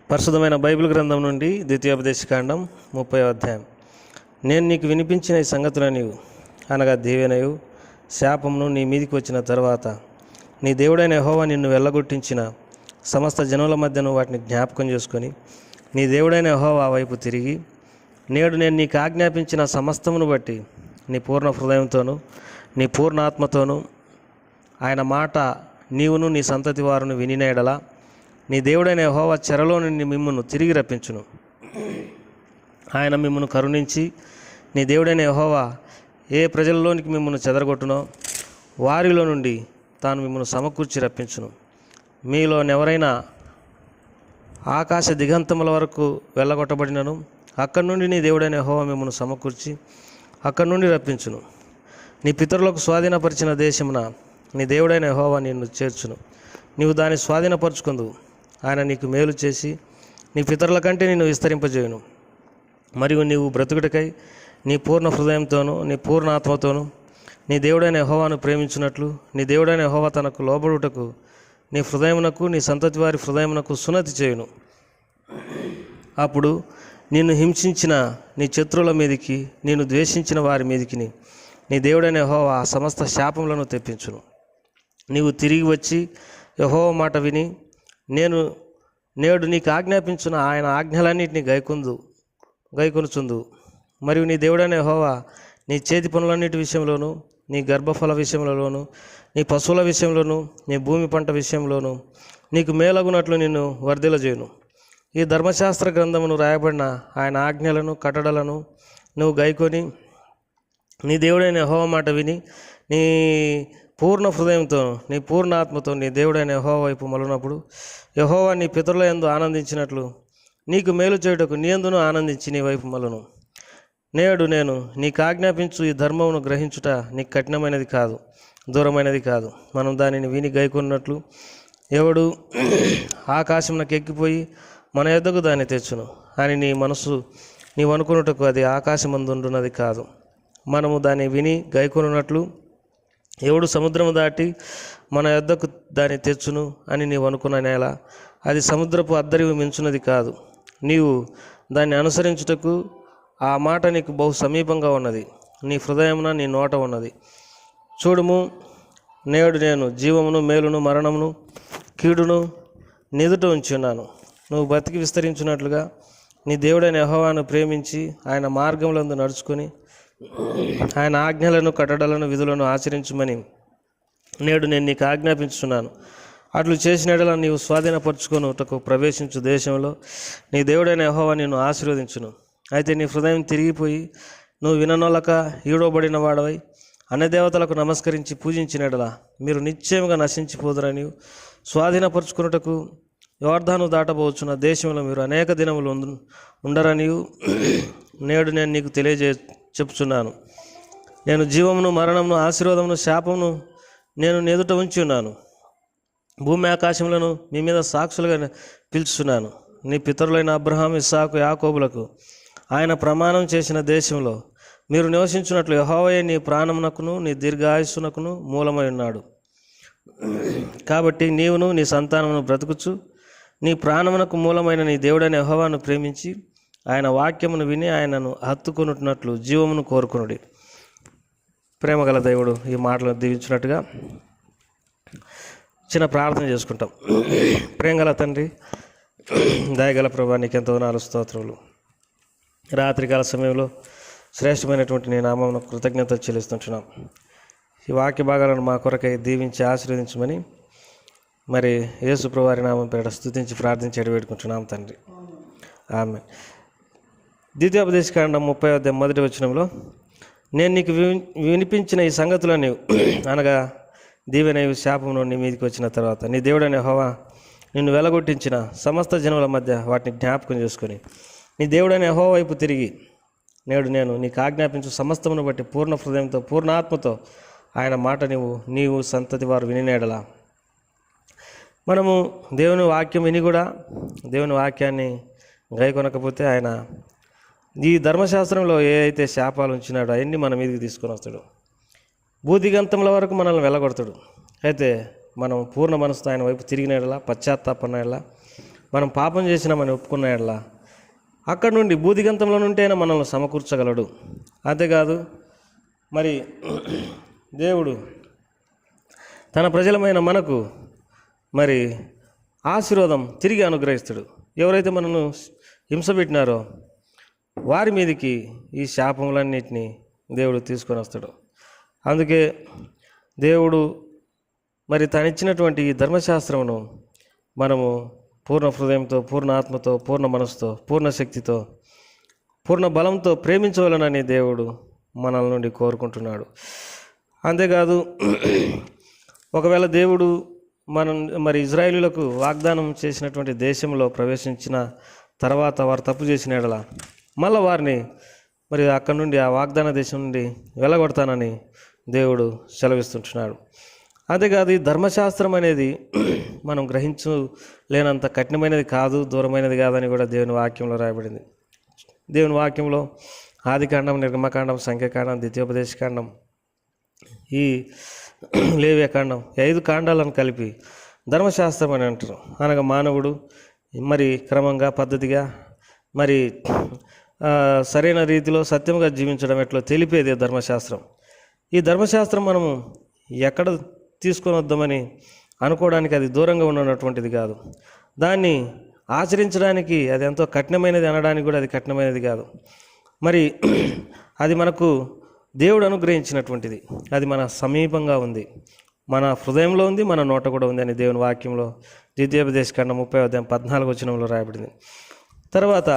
పరిశుద్ధమైన బైబిల్ గ్రంథం నుండి ద్వితీయోపదేశకాండం 30వ అధ్యాయం. నేను నీకు వినిపించిన ఈ సంగతులను అనగా దీవెనయు శాపమును నీ మీదికి వచ్చిన తర్వాత నీ దేవుడైన యెహోవా నిన్ను వెళ్ళగొట్టించిన సమస్త జనుల మధ్యను వాటిని జ్ఞాపకం చేసుకొని నీ దేవుడైన యెహోవా వైపు తిరిగి నేడు నేను నీకు ఆజ్ఞాపించిన సమస్తమును బట్టి నీ పూర్ణ హృదయంతోనూ నీ పూర్ణ ఆత్మతోనూ ఆయన మాట నీవును నీ సంతతి వారును వినిన యెడల నీ దేవుడైన యెహోవా చెరలో నుండి మిమ్మును తిరిగి రప్పించును. ఆయన మిమ్మును కరుణించి నీ దేవుడైన యెహోవా ఏ ప్రజల్లోనికి మిమ్మును చెదరగొట్టునో వారిలో నుండి తాను మిమ్మును సమకూర్చి రప్పించును. మీలోనెవరైనా ఆకాశ దిగంతముల వరకు వెళ్ళగొట్టబడినను అక్కడి నుండి నీ దేవుడైన యెహోవా మిమ్మును సమకూర్చి అక్కడి నుండి రప్పించును. నీ పితరులకు స్వాధీనపరిచిన దేశమున నీ దేవుడైన యెహోవా నిన్ను చేర్చును. నీవు దాన్ని స్వాధీనపరుచుకుందువు. ఆయన నీకు మేలు చేసి నీ పితరుల కంటే నిన్ను విస్తరింపజేయును. మరియు నీవు బ్రతుకుటకై నీ పూర్ణ హృదయంతోనూ నీ పూర్ణ ఆత్మతోనూ నీ దేవుడైన యెహోవాను ప్రేమించున్నట్లు నీ దేవుడైన యెహోవా తనకు లోబడుటకు నీ హృదయమునకు నీ సంతతి వారి హృదయమునకు సున్నతి చేయును. అప్పుడు నిన్ను హింసించిన నీ శత్రువుల మీదికి నిన్ను ద్వేషించిన వారి మీదికి నీ దేవుడైన యెహోవా ఆ సమస్త శాపములను తెప్పించును. నీవు తిరిగి వచ్చి యెహోవా మాట విని నేడు నీకు ఆజ్ఞాపించిన ఆయన ఆజ్ఞలన్నింటినీ గైకొనుచుందు. మరియు నీ దేవుడైన యెహోవా నీ చేతి పనులన్నిటి విషయంలోనూ నీ గర్భఫల విషయంలోనూ నీ పశువుల విషయంలోనూ నీ భూమి పంట విషయంలోనూ నీకు మేలగునట్లు నిన్ను వర్ధిల్లజేయును. ఈ ధర్మశాస్త్ర గ్రంథమును రాయబడిన ఆయన ఆజ్ఞలను కట్టడలను నువ్వు గైకొని నీ దేవుడైన యెహోవా మాట విని నీ పూర్ణ హృదయంతో నీ పూర్ణ ఆత్మతో నీ దేవుడైన యెహోవా వైపు మలునప్పుడు యెహోవా నీ పితరుల యందు ఆనందించినట్లు నీకు మేలు చేయుటకు నీ యందును ఆనందించి నీ వైపు మలును. నేడు నేను నీకు ఆజ్ఞాపించు ఈ ధర్మమును గ్రహించుట నీకు కఠినమైనది కాదు, దూరమైనది కాదు. మనం దానిని విని గైకొన్నట్లు ఎవడు ఆకాశమునకు ఎక్కిపోయి మన యొద్దకు దాన్ని తెచ్చును అని నీ మనసు నీవు అనుకున్నటకు అది ఆకాశమందున్నది కాదు. మనము దాన్ని విని గైకొనున్నట్లు ఎవడు సముద్రము దాటి మన యొద్దకు దాన్ని తెచ్చును అని నీవు అనుకున్న నేల అది సముద్రపు అద్దరివి మించున్నది కాదు. నీవు దాన్ని అనుసరించుటకు ఆ మాట నీకు బహు సమీపంగా ఉన్నది, నీ హృదయమున నీ నోట ఉన్నది. చూడుము, నేడు నేను జీవమును మేలును మరణమును కీడును నిదుట ఉంచి ఉన్నాను. నువ్వు బతికి విస్తరించినట్లుగా నీ దేవుడైన యెహోవాను ప్రేమించి ఆయన మార్గములందు నడుచుకొని ఆయన ఆజ్ఞలను కట్టడలను విధులను ఆచరించమని నేడు నేను నీకు ఆజ్ఞాపించున్నాను. అట్లు చేసిన యెడల నీవు స్వాధీనపరుచుకొనుటకు ప్రవేశించు దేశంలో నీ దేవుడైన యెహోవా నిన్ను ఆశీర్వదించును. అయితే నీ హృదయం తిరిగిపోయి నువ్వు విననొలక ఈడవబడిన వాడవై అన్యదేవతలకు నమస్కరించి పూజించిన యెడల మీరు నిశ్చయముగా నశించిపోదురని స్వాధీనపరుచుకున్నటకు యోర్దాను దాటబోచున్న దేశంలో మీరు అనేక దినములు ఉండరని నేడు నేను నీకు చెప్పుచున్నాను. నేను జీవమును మరణమును ఆశీర్వాదమును శాపమును నేను ఎదుట ఉంచి ఉన్నాను. భూమి ఆకాశములను మీ మీద సాక్షులుగా పిలుచున్నాను. నీ పితరులైన అబ్రహాం, ఇస్సాకు, యాకోబులకు ఆయన ప్రమాణం చేసిన దేశంలో మీరు నివసించున్నట్లు యెహోవాయే నీ ప్రాణమునకును నీ దీర్ఘాయుస్సునకును మూలమై ఉన్నాడు. కాబట్టి నీవును నీ సంతానమును బ్రతుకుచు నీ ప్రాణమునకు మూలమైన నీ దేవుడైన యెహోవాను ప్రేమించి ఆయన వాక్యమును విని ఆయనను హత్తుకొనున్నట్లు జీవమును కోరుకొనుడి. ప్రేమగల దేవుడు ఈ మాటలను దీవించినట్టుగా చిన్న ప్రార్థన చేసుకుంటాం. ప్రేమగల తండ్రి, దయగల ప్రభా, నీకెంతో నాలుగు స్తోత్రములు. రాత్రికాల సమయంలో శ్రేష్టమైనటువంటి నీ నామమునకు కృతజ్ఞత చెల్లిస్తుంటున్నాం. ఈ వాక్య భాగాలను మా కొరకై దీవించి ఆశీర్వదించమని మరి యేసు ప్రభువారి నామం పేరిట స్తుతించి ప్రార్థించి ఎడవేడుకుంటున్నాం తండ్రి. ఆమె. ద్వితీయోపదేశకాండం 30వ అధ్యాయం 1వ వచనంలో నేను నీకు వినిపించిన ఈ సంగతులను అనగా దీవెనయు శాపమును నీ మీదకి వచ్చిన తర్వాత నీ దేవుడైన యెహోవా నిన్ను వెలగొట్టించిన సమస్త జనుల మధ్య వాటిని జ్ఞాపకం చేసుకొని నీ దేవుడైన యెహోవా వైపు తిరిగి నేడు నేను నీకు ఆజ్ఞాపించు సమస్తమును బట్టి పూర్ణ హృదయంతో పూర్ణ ఆత్మతో ఆయన మాట నీవు సంతతి వారు వినిన యెడల. మనము దేవుని వాక్యం విని కూడా దేవుని వాక్యాన్ని గైకొనకపోతే ఆయన ఈ ధర్మశాస్త్రంలో ఏ అయితే శాపాలు ఉంచినాడో అవన్నీ మన మీదకి తీసుకొని వస్తాడు. భూదిగంతముల వరకు మనల్ని వెళ్ళగొడతాడు. అయితే మనం పూర్ణ మనసుతో ఆయన వైపు తిరిగిన యెడల, పశ్చాత్తాపడిన యెడల మనం పాపం చేసినామని ఒప్పుకున్న ఎడల అక్కడి నుండి బూదిగంతంలో నుంటేనే మనల్ని సమకూర్చగలడు. అంతేకాదు మరి దేవుడు తన ప్రజలమైన మనకు మరి ఆశీర్వాదం తిరిగి అనుగ్రహిస్తాడు. ఎవరైతే మనను హింసపెట్టినారో వారి మీదకి ఈ శాపములన్నిటినీ దేవుడు తీసుకొని వస్తాడు. అందుకే దేవుడు మరి తనిచ్చినటువంటి ఈ ధర్మశాస్త్రమును మనము పూర్ణ హృదయంతో, పూర్ణ ఆత్మతో, పూర్ణ మనసుతో, పూర్ణ శక్తితో, పూర్ణ బలంతో ప్రేమించవలనని దేవుడు మనల నుండి కోరుకుంటున్నాడు. అంతేకాదు ఒకవేళ దేవుడు మరి ఇజ్రాయేలులకు వాగ్దానం చేసినటువంటి దేశంలో ప్రవేశించిన తర్వాత వారు తప్పు చేసిన ఎడల మళ్ళీ వారిని మరి అక్కడి నుండి ఆ వాగ్దాన దేశం నుండి వెళ్ళగొడతానని దేవుడు సెలవిస్తుంటున్నాడు. అంతేకాదు ఈ ధర్మశాస్త్రం అనేది మనం గ్రహించలేనంత కఠినమైనది కాదు, దూరమైనది కాదని కూడా దేవుని వాక్యంలో రాయబడింది. దేవుని వాక్యంలో ఆదికాండం, నిర్గమకాండం, సంఖ్యాకాండం, ద్వితీయోపదేశకాండం, ఈ లేవ్యకాండం 5 కాండాలను కలిపి ధర్మశాస్త్రం అని అంటారు. అనగా మానవుడు మరి క్రమంగా పద్ధతిగా మరి సరైన రీతిలో సత్యముగా జీవించడం ఎట్లా తెలిపేదే ధర్మశాస్త్రం. ఈ ధర్మశాస్త్రం మనము ఎక్కడ తీసుకొని వద్దామని అనుకోవడానికి అది దూరంగా ఉన్నటువంటిది కాదు. దాన్ని ఆచరించడానికి అది ఎంతో కఠినమైనది అనడానికి కూడా అది కఠినమైనది కాదు. మరి అది మనకు దేవుడు అనుగ్రహించినటువంటిది. అది మన సమీపంగా ఉంది, మన హృదయంలో ఉంది, మన నోట కూడా ఉంది అని దేవుని వాక్యంలో ద్వితీయోపదేశకాండం 30:14 రాయబడింది. తర్వాత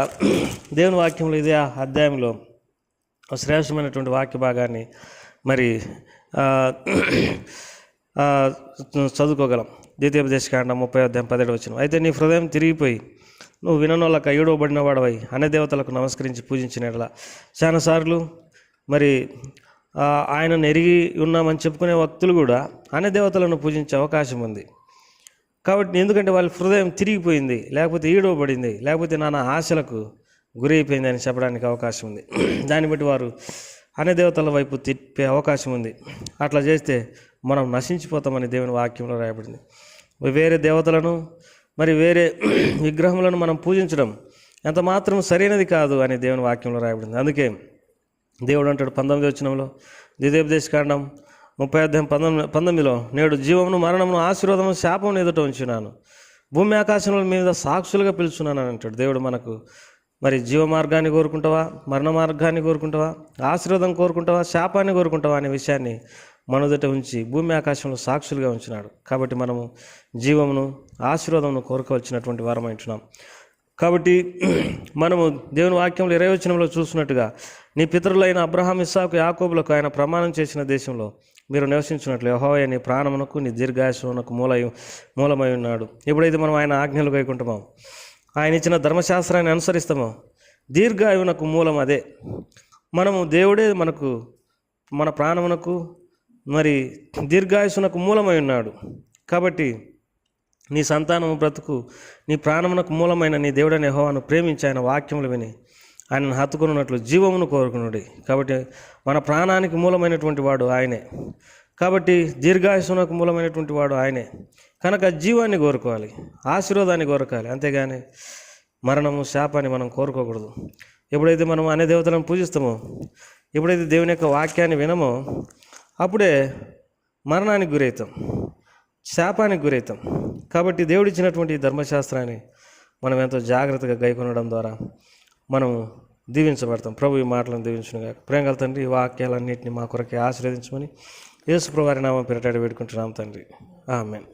దేవుని వాక్యంలో ఇదే అధ్యాయంలో శ్రేష్టమైనటువంటి వాక్య భాగాన్ని మరి చదువుకోగలం. ద్వితీయోపదేశకాండం 30:17 అయితే నీ హృదయం తిరిగిపోయి నువ్వు విననోళ్ళక ఏడవబడిన వాడవై అన్య దేవతలకు నమస్కరించి పూజించినట్లా. చాలాసార్లు మరి ఆయనను ఎరిగి ఉన్నామని చెప్పుకునే వ్యక్తులు కూడా అన్య దేవతలను పూజించే అవకాశం ఉంది. కాబట్టి ఎందుకంటే వాళ్ళ హృదయం తిరిగిపోయింది, లేకపోతే ఈడవబడింది, లేకపోతే నానా ఆశలకు గురి అయిపోయింది అని చెప్పడానికి అవకాశం ఉంది. దాన్ని బట్టి వారు అన్య దేవతల వైపు తిప్పే అవకాశం ఉంది. అట్లా చేస్తే మనం నశించిపోతామని దేవుని వాక్యంలో రాయబడింది. వేరే దేవతలను మరి వేరే విగ్రహములను మనం పూజించడం ఎంత మాత్రం సరైనది కాదు అని దేవుని వాక్యంలో రాయబడింది. అందుకే దేవుడు అంటాడు 19వ వచనంలో ద్వితీయోపదేశకాండం 30:19 నేడు జీవమును, మరణమును, ఆశీర్వాదమును, శాపమును ఎదుట ఉంచున్నాను, భూమి ఆకాశముల మీద సాక్షులుగా పిలుచున్నాను అని అంటాడు. దేవుడు మనకు మరి జీవ మార్గాన్ని కోరుకుంటావా, మరణ మార్గాన్ని కోరుకుంటావా, ఆశీర్వాదం కోరుకుంటావా, శాపాన్ని కోరుకుంటావా అనే విషయాన్ని మనదట ఉంచి భూమి ఆకాశంలో సాక్షులుగా ఉంచినాడు. కాబట్టి మనము జీవమును, ఆశీర్వాదమును కోరుకోవలసినటువంటి వారం అంటున్నాం. కాబట్టి మనము దేవుని వాక్యంలో 20వ వచనంలో చూసినట్టుగా నీ పితరులైన అబ్రహాం, ఇస్సాకు, యాకోబులకు ఆయన ప్రమాణం చేసిన దేశంలో మీరు నివసించినట్లు యెహోవా నీ ప్రాణమునకు, నీ దీర్ఘాయుష్మునకు మూలమై ఉన్నాడు. ఎప్పుడైతే మనం ఆయన ఆజ్ఞలు కైకుంటామో, ఆయన ఇచ్చిన ధర్మశాస్త్రాన్ని అనుసరిస్తామో, దీర్ఘాయువునకు మూలం అదే. మనము దేవుడే మనకు, మన ప్రాణమునకు మరి దీర్ఘాయుష్మునకు మూలమై ఉన్నాడు. కాబట్టి నీ సంతానము బ్రతుకు, నీ ప్రాణమునకు మూలమైన నీ దేవుడైన యెహోవాను ప్రేమించి ఆయన వాక్యములు విని ఆయనను హత్తుకున్నట్లు జీవమును కోరుకునుడి. కాబట్టి మన ప్రాణానికి మూలమైనటువంటి వాడు ఆయనే. కాబట్టి దీర్ఘాయుష్మునకు మూలమైనటువంటి వాడు ఆయనే. కనుక జీవాన్ని కోరుకోవాలి, ఆశీర్వాదాన్ని కోరుకోవాలి. అంతేగాని మరణము, శాపాన్ని మనం కోరుకోకూడదు. ఎప్పుడైతే మనం అనే దేవతలను పూజిస్తామో, ఎప్పుడైతే దేవుని యొక్క వాక్యాన్ని వినమో, అప్పుడే మరణానికి గురవుతాం, శాపానికి గురవుతాం. కాబట్టి దేవుడిచ్చినటువంటి ధర్మశాస్త్రాన్ని మనం ఎంతో జాగ్రత్తగా గైకొనడం ద్వారా మనం దీవించబడతాం. ప్రభు ఈ మాటలను దీవించునుగా. ప్రేమగల తండ్రి, ఈ వాక్యాలన్నింటినీ మా కొరకే ఆశీర్వదించమని యేసు ప్రభువారి నామమున పేరట వేడుకుంటున్నాం తండ్రి. ఆమేన్.